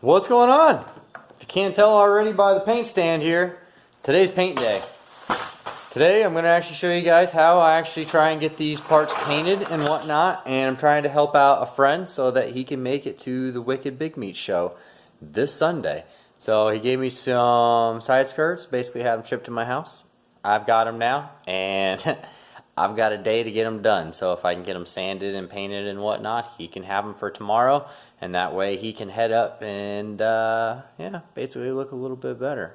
What's going on? If you can't tell already by the paint stand here, today's paint day. Today I'm going to actually show you guys how I actually try and get these parts painted and whatnot, and I'm trying to help out a friend so that he can make it to the Wicked Big Meat show this Sunday. So he gave me some side skirts, basically had them shipped to my house. I've got them now, and I've got a day to get them done. So if I can get them sanded and painted and whatnot, he can have them for tomorrow, and that way he can head up and yeah, basically look a little bit better.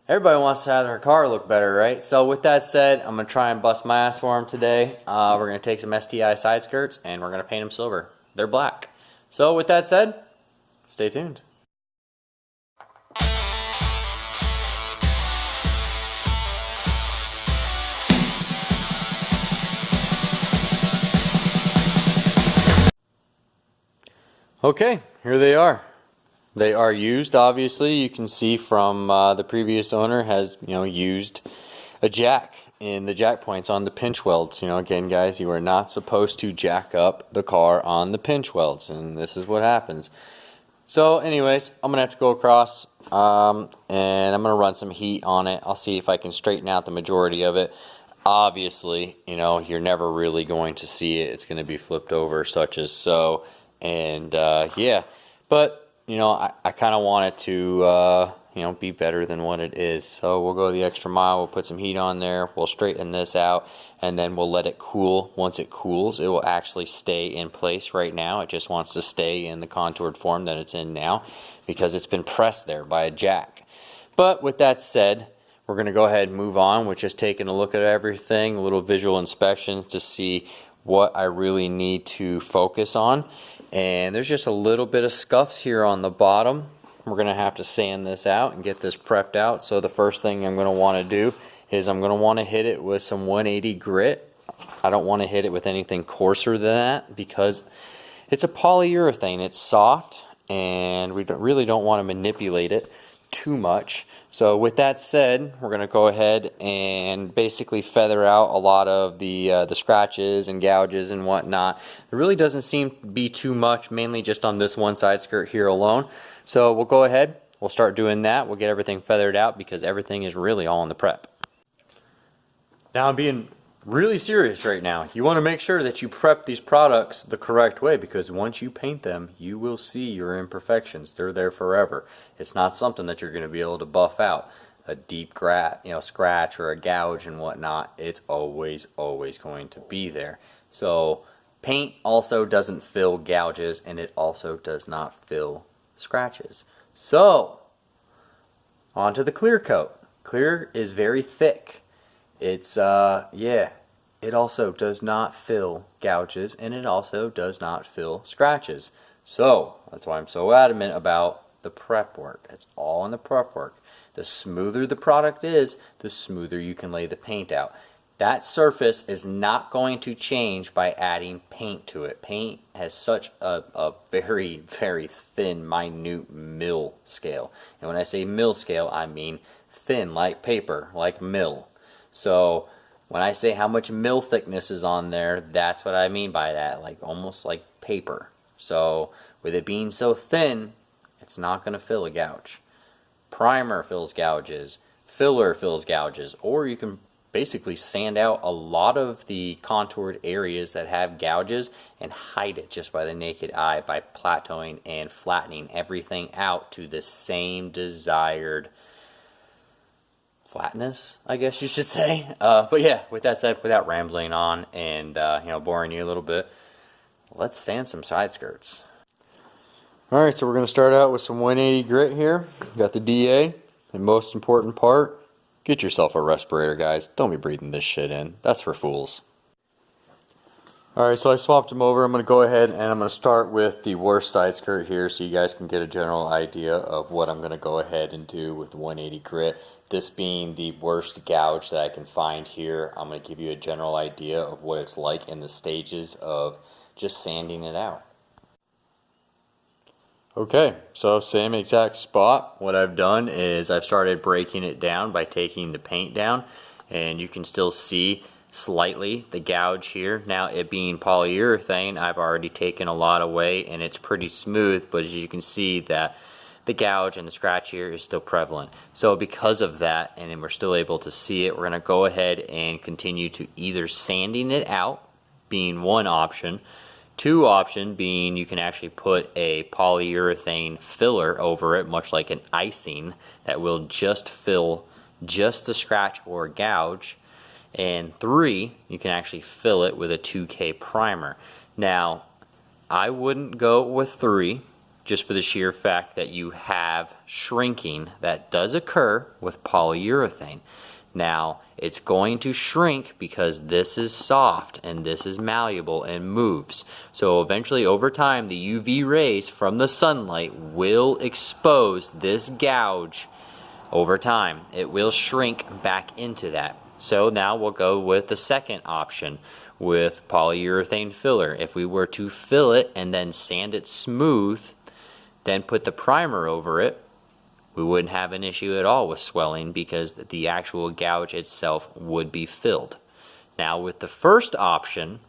Everybody wants to have their car look better, right? So with that said, I'm going to try and bust my ass for him today. We're going to take some STI side skirts and we're going to paint them silver. They're black. So with that said, stay tuned. Okay, here they are. They are used, obviously. You can see from the previous owner has, used a jack in the jack points on the pinch welds. Again, guys, you are not supposed to jack up the car on the pinch welds, and this is what happens. So, anyways, I'm gonna have to go across and I'm gonna run some heat on it. I'll see if I can straighten out the majority of it. Obviously, you're never really going to see it. It's gonna be flipped over, such as so, and yeah, but. I kind of want it to, be better than what it is. So we'll go the extra mile. We'll put some heat on there. We'll straighten this out, and then we'll let it cool. Once it cools, it will actually stay in place. Right now, it just wants to stay in the contoured form that it's in now because it's been pressed there by a jack. But with that said, we're going to go ahead and move on with just taking a look at everything, a little visual inspections to see what I really need to focus on. And there's just a little bit of scuffs here on the bottom. We're going to have to sand this out and get this prepped out. So the first thing I'm going to want to do is I'm going to want to hit it with some 180 grit. I don't want to hit it with anything coarser than that because it's a polyurethane. It's soft and we really don't want to manipulate it too much. So with that said, we're going to go ahead and basically feather out a lot of the scratches and gouges and whatnot. There really doesn't seem to be too much, mainly just on this one side skirt here alone. So we'll go ahead, we'll start doing that. We'll get everything feathered out because everything is really all in the prep. Now I'm being really serious right now. You want to make sure that you prep these products the correct way because once you paint them, you will see your imperfections. They're there forever. It's not something that you're going to be able to buff out. A deep scratch or a gouge and whatnot, it's always going to be there. So paint also doesn't fill gouges and it also does not fill scratches. So on to the clear coat. Clear is very thick. It's, yeah, it also does not fill gouges and it also does not fill scratches. So, that's why I'm so adamant about the prep work. It's all in the prep work. The smoother the product is, the smoother you can lay the paint out. That surface is not going to change by adding paint to it. Paint has such a very, very thin, minute mill scale. And when I say mill scale, I mean thin, like paper, like mill. So when I say how much mill thickness is on there, that's what I mean by that, like almost like paper. So with it being so thin, it's not going to fill a gouge. Primer fills gouges, filler fills gouges, or you can basically sand out a lot of the contoured areas that have gouges and hide it just by the naked eye by plateauing and flattening everything out to the same desired flatness, I guess you should say. But yeah, with that said, without rambling on and boring you a little bit, let's sand some side skirts. Alright, so we're going to start out with some 180 grit here. Got the DA, and most important part, get yourself a respirator, guys. Don't be breathing this shit in. That's for fools. Alright, so I swapped them over. I'm going to go ahead and I'm going to start with the worst side skirt here so you guys can get a general idea of what I'm going to go ahead and do with the 180 grit. This being the worst gouge that I can find here, I'm going to give you a general idea of what it's like in the stages of just sanding it out. Okay, so same exact spot. What I've done is I've started breaking it down by taking the paint down, and you can still see slightly the gouge here. Now, it being polyurethane, I've already taken a lot away and it's pretty smooth, but as you can see that the gouge and the scratch here is still prevalent. So because of that, and we're still able to see it, we're going to go ahead and continue to either sanding it out being one option, two option being you can actually put a polyurethane filler over it, much like an icing that will just fill just the scratch or gouge. And three, you can actually fill it with a 2K primer. Now, I wouldn't go with 3 just for the sheer fact that you have shrinking that does occur with polyurethane. Now, it's going to shrink because this is soft and this is malleable and moves. So eventually over time, the UV rays from the sunlight will expose this gouge over time. It will shrink back into that. So now we'll go with the second option with polyurethane filler. If we were to fill it and then sand it smooth, then put the primer over it, we wouldn't have an issue at all with swelling because the actual gouge itself would be filled. Now with the first option,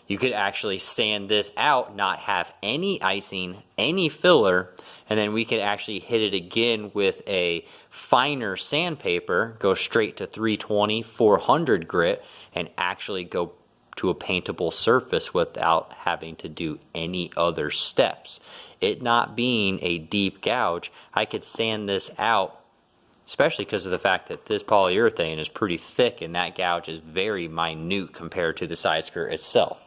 you could actually sand this out, not have any icing, any filler, and then we could actually hit it again with a finer sandpaper, go straight to 320, 400 grit, and actually go to a paintable surface without having to do any other steps. It not being a deep gouge, I could sand this out, especially because of the fact that this polyurethane is pretty thick and that gouge is very minute compared to the side skirt itself.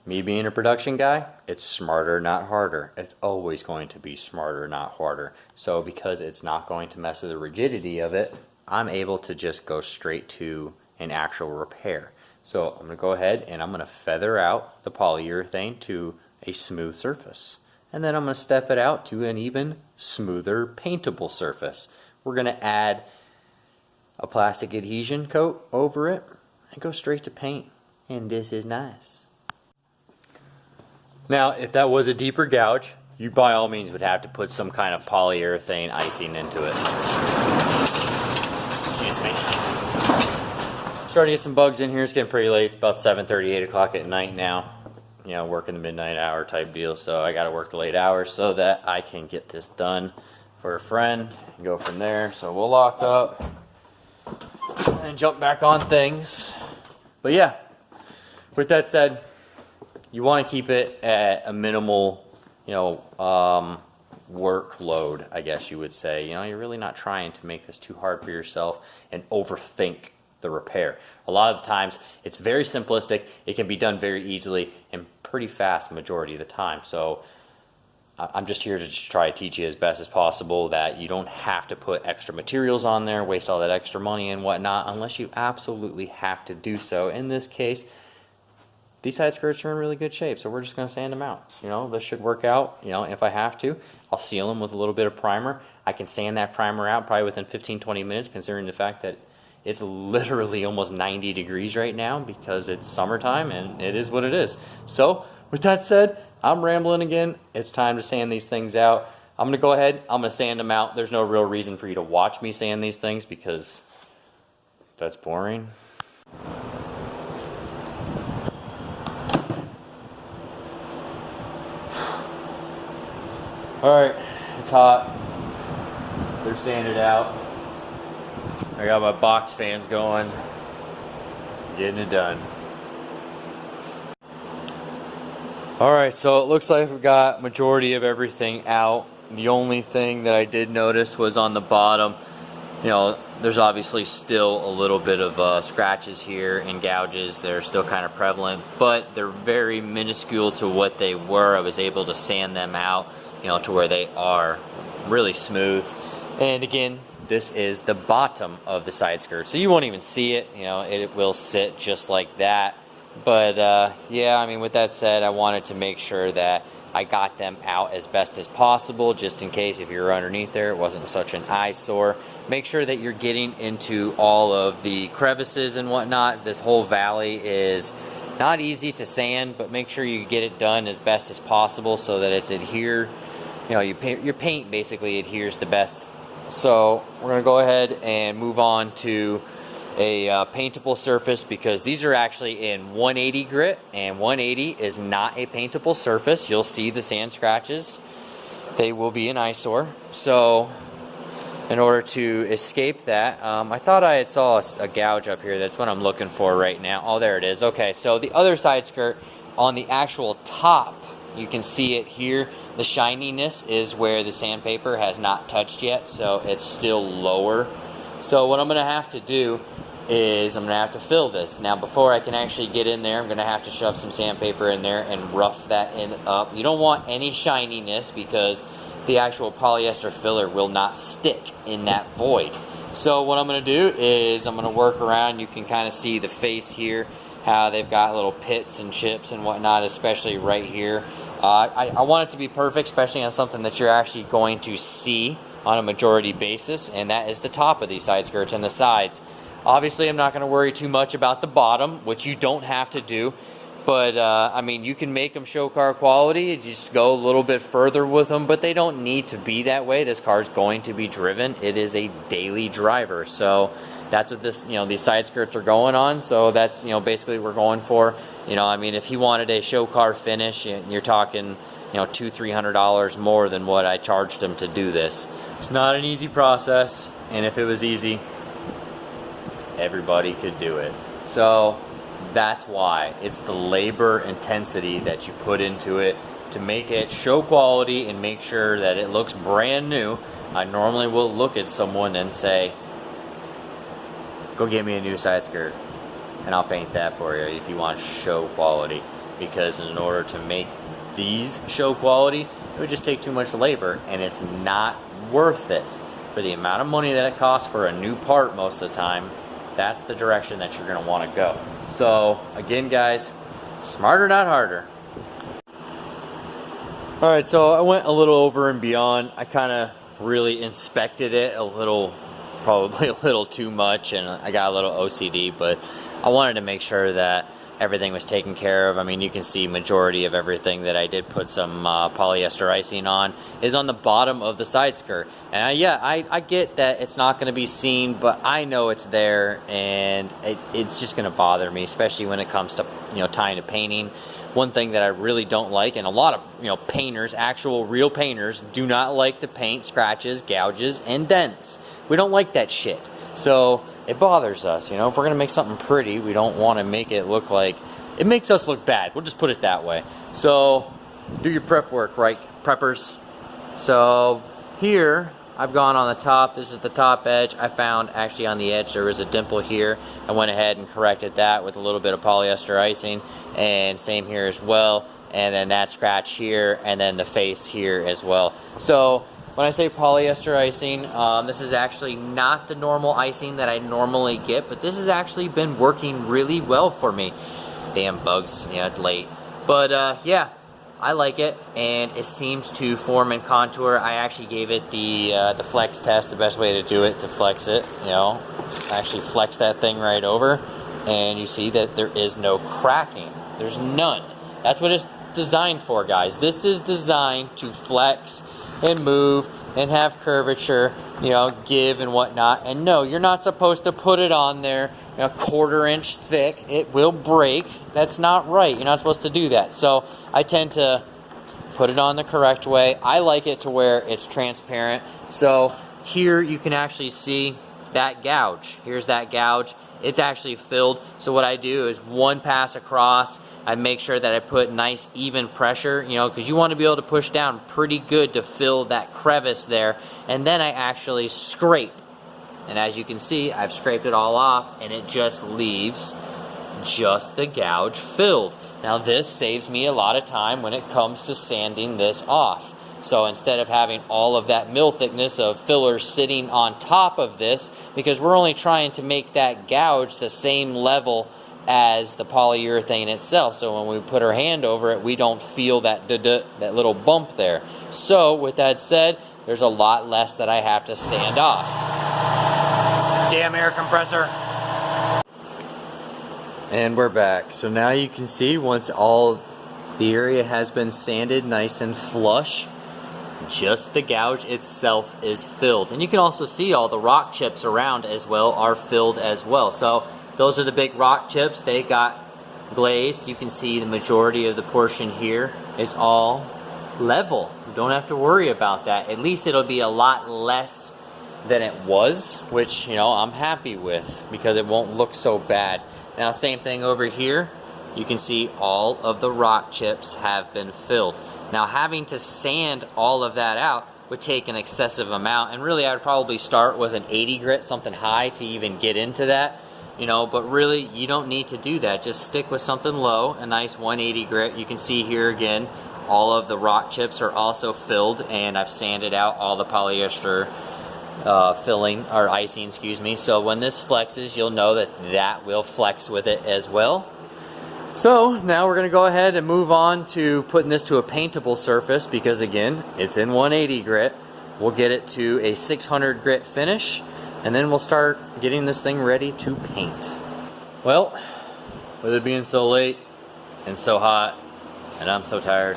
Me being a production guy, it's smarter, not harder. It's always going to be smarter, not harder. So because it's not going to mess with the rigidity of it, I'm able to just go straight to an actual repair. So I'm going to go ahead and I'm going to feather out the polyurethane to a smooth surface. And then I'm going to step it out to an even smoother paintable surface. We're going to add a plastic adhesion coat over it and go straight to paint. And this is nice. Now, if that was a deeper gouge, you by all means would have to put some kind of polyurethane icing into it. Excuse me. Starting to get some bugs in here. It's getting pretty late. It's about 7:30, 8 o'clock at night now. You know, working the midnight hour type deal. So I got to work the late hours so that I can get this done for a friend and go from there. So we'll lock up and jump back on things. But yeah, with that said, you want to keep it at a minimal, workload, I guess you would say. You know, you're really not trying to make this too hard for yourself and overthink the repair. A lot of the times it's very simplistic. It can be done very easily and pretty fast majority of the time. So I'm just here to just try to teach you as best as possible that you don't have to put extra materials on there, waste all that extra money and whatnot unless you absolutely have to do so. In this case, these side skirts are in really good shape, so we're just going to sand them out. You know, this should work out. You know, if I have to, I'll seal them with a little bit of primer. I can sand that primer out probably within 15-20 minutes, considering the fact that it's literally almost 90 degrees right now because it's summertime and it is what it is. So with that said, I'm rambling again. It's time to sand these things out. I'm going to go ahead. I'm going to sand them out. There's no real reason for you to watch me sand these things because that's boring. Alright, it's hot. They're sanded out. I got my box fans going. Getting it done. Alright, so it looks like we've got majority of everything out. The only thing that I did notice was on the bottom, there's obviously still a little bit of scratches here and gouges. They're still kind of prevalent, but they're very minuscule to what they were. I was able to sand them out, to where they are really smooth. And again, this is the bottom of the side skirt, so you won't even see it. It will sit just like that. But yeah, I mean, with that said, I wanted to make sure that I got them out as best as possible, just in case if you're underneath there, it wasn't such an eyesore. Make sure that you're getting into all of the crevices and whatnot. This whole valley is not easy to sand, but make sure you get it done as best as possible so that it's adhered. Your paint basically adheres the best. So we're going to go ahead and move on to a paintable surface, because these are actually in 180 grit, and 180 is not a paintable surface. You'll see the sand scratches. They will be an eyesore. So in order to escape that, I thought I had saw a gouge up here. That's what I'm looking for right now. Oh, there it is. Okay, so the other side skirt on the actual top, you can see it here. The shininess is where the sandpaper has not touched yet, so it's still lower. So what I'm going to have to do is I'm going to have to fill this. Now, before I can actually get in there, I'm going to have to shove some sandpaper in there and rough that in up. You don't want any shininess, because the actual polyester filler will not stick in that void. So what I'm going to do is I'm going to work around. You can kind of see the face here, how they've got little pits and chips and whatnot, especially right here. I want it to be perfect, especially on something that you're actually going to see on a majority basis, and that is the top of these side skirts and the sides. Obviously, I'm not going to worry too much about the bottom, which you don't have to do. But, I mean, you can make them show car quality, just go a little bit further with them, but they don't need to be that way. This car is going to be driven. It is a daily driver. So that's what this, these side skirts are going on. So that's, basically what we're going for. I mean, if he wanted a show car finish, you're talking, $200-300 more than what I charged him to do this. It's not an easy process, and if it was easy, everybody could do it. So that's why it's the labor intensity that you put into it to make it show quality and make sure that it looks brand new. I normally will look at someone and say, go get me a new side skirt and I'll paint that for you if you want show quality, because in order to make these show quality, it would just take too much labor, and it's not worth it for the amount of money that it costs for a new part most of the time. That's the direction that you're going to want to go. So again, guys, smarter, not harder. All right, so I went a little over and beyond. I kind of really inspected it a little, probably a little too much, and I got a little OCD, but I wanted to make sure that everything was taken care of. I mean, you can see majority of everything that I did put some polyester icing on is on the bottom of the side skirt. And I get that it's not going to be seen, but I know it's there, and it's just going to bother me, especially when it comes to tying to painting. One thing that I really don't like, and a lot of painters, actual real painters, do not like to paint scratches, gouges, and dents. We don't like that shit. So it bothers us, if we're going to make something pretty, we don't want to make it look like, it makes us look bad. We'll just put it that way. So do your prep work, right, preppers? So here, I've gone on the top. This is the top edge. I found actually on the edge there was a dimple here. I went ahead and corrected that with a little bit of polyester icing, and same here as well. And then that scratch here, and then the face here as well. So when I say polyester icing, this is actually not the normal icing that I normally get, but this has actually been working really well for me. Damn bugs, yeah, it's late. But yeah, I like it, and it seems to form and contour. I actually gave it the flex test, the best way to do it, to flex it, actually flex that thing right over, and you see that there is no cracking. There's none. That's what it's designed for, guys. This is designed to flex and move and have curvature, give and whatnot. And no, you're not supposed to put it on there a 1/4 inch thick. It will break. That's not right. You're not supposed to do that. So I tend to put it on the correct way. I like it to where it's transparent. So here you can actually see that gouge. Here's that gouge. It's actually filled. So what I do is one pass across. I make sure that I put nice even pressure, because you want to be able to push down pretty good to fill that crevice there. And then I actually scrape. And as you can see, I've scraped it all off, and it just leaves just the gouge filled. Now this saves me a lot of time when it comes to sanding this off. So instead of having all of that mill thickness of filler sitting on top of this, because we're only trying to make that gouge the same level as the polyurethane itself. So when we put our hand over it, we don't feel that that little bump there. So with that said, there's a lot less that I have to sand off. Damn air compressor. And we're back. So now you can see once all the area has been sanded nice and flush, Just the gouge itself is filled. And you can also see all the rock chips around as well are filled as well. So those are the big rock chips. They got glazed. You can see the majority of the portion here is all level. You don't have to worry about that. At least it'll be a lot less than it was, which, you know, I'm happy with because it won't look so bad. Now, same thing over here. You can see all of the rock chips have been filled. Now, having to sand all of that out would take an excessive amount, and really I would probably start with an 80 grit, something high, to even get into that, you know, but really you don't need to do that. Just stick with something low, a nice 180 grit. You can see here again, all of the rock chips are also filled, and I've sanded out all the polyester filling, or icing, excuse me. So when this flexes, you'll know that that will flex with it as well. So now we're going to go ahead and move on to putting this to a paintable surface, because again, it's in 180 grit. We'll get it to a 600 grit finish, and then we'll start getting this thing ready to paint. Well, with it being so late and so hot, and I'm so tired,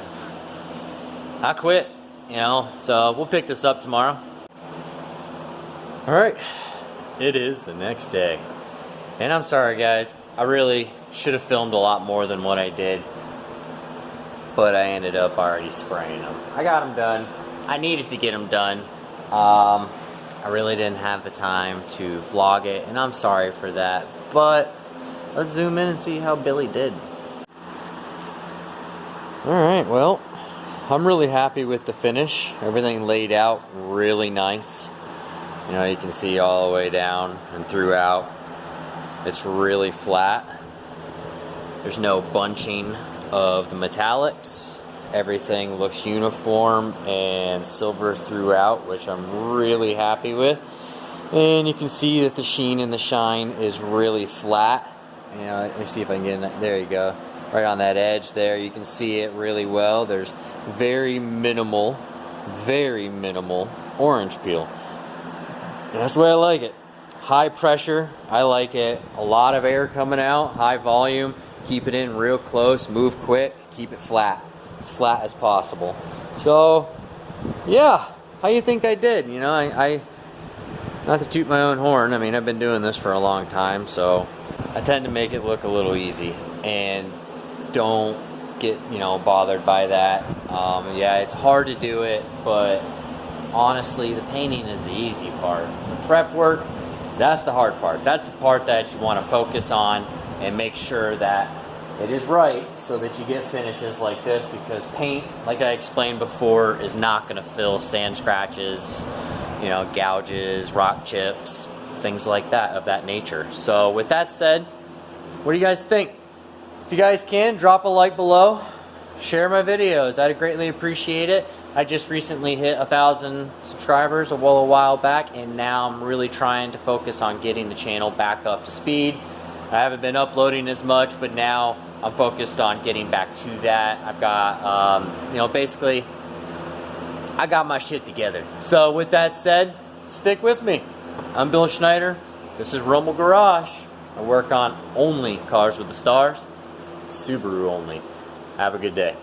I quit, you know, so we'll pick this up tomorrow. Alright, it is the next day. And I'm sorry guys, I really should have filmed a lot more than what I did, but I ended up already spraying them. I got them done. I needed to get them done. I really didn't have the time to vlog it, and I'm sorry for that, but let's zoom in and see how Billy did. Alright, well, I'm really happy with the finish. Everything laid out really nice. You know, you can see all the way down and throughout. It's really flat. There's no bunching of the metallics. Everything looks uniform and silver throughout, which I'm really happy with. And you can see that the sheen and the shine is really flat. You know, let me see if I can get in. There you go. Right on that edge there, you can see it really well. There's very minimal orange peel. And that's the way I like it. High pressure, I like it. A lot of air coming out, high volume. Keep it in real close, move quick, keep it flat. As flat as possible. So, yeah, how you think I did? You know, I not to toot my own horn, I mean, I've been doing this for a long time, so I tend to make it look a little easy. And don't get, you know, bothered by that. Yeah, it's hard to do it, but honestly, the painting is the easy part. The prep work, that's the hard part. That's the part that you want to focus on and make sure that it is right so that you get finishes like this, because paint, like I explained before, is not going to fill sand scratches, you know, gouges, rock chips, things like that, of that nature. So with that said, what do you guys think? If you guys can, drop a like below, share my videos. I'd greatly appreciate it. I just recently hit 1,000 subscribers a while back, and now I'm really trying to focus on getting the channel back up to speed. I haven't been uploading as much, but now I'm focused on getting back to that. I've got, you know, basically, I got my shit together. So with that said, stick with me. I'm Bill Schneider. This is Rummel Garage. I work on only cars with the stars, Subaru only. Have a good day.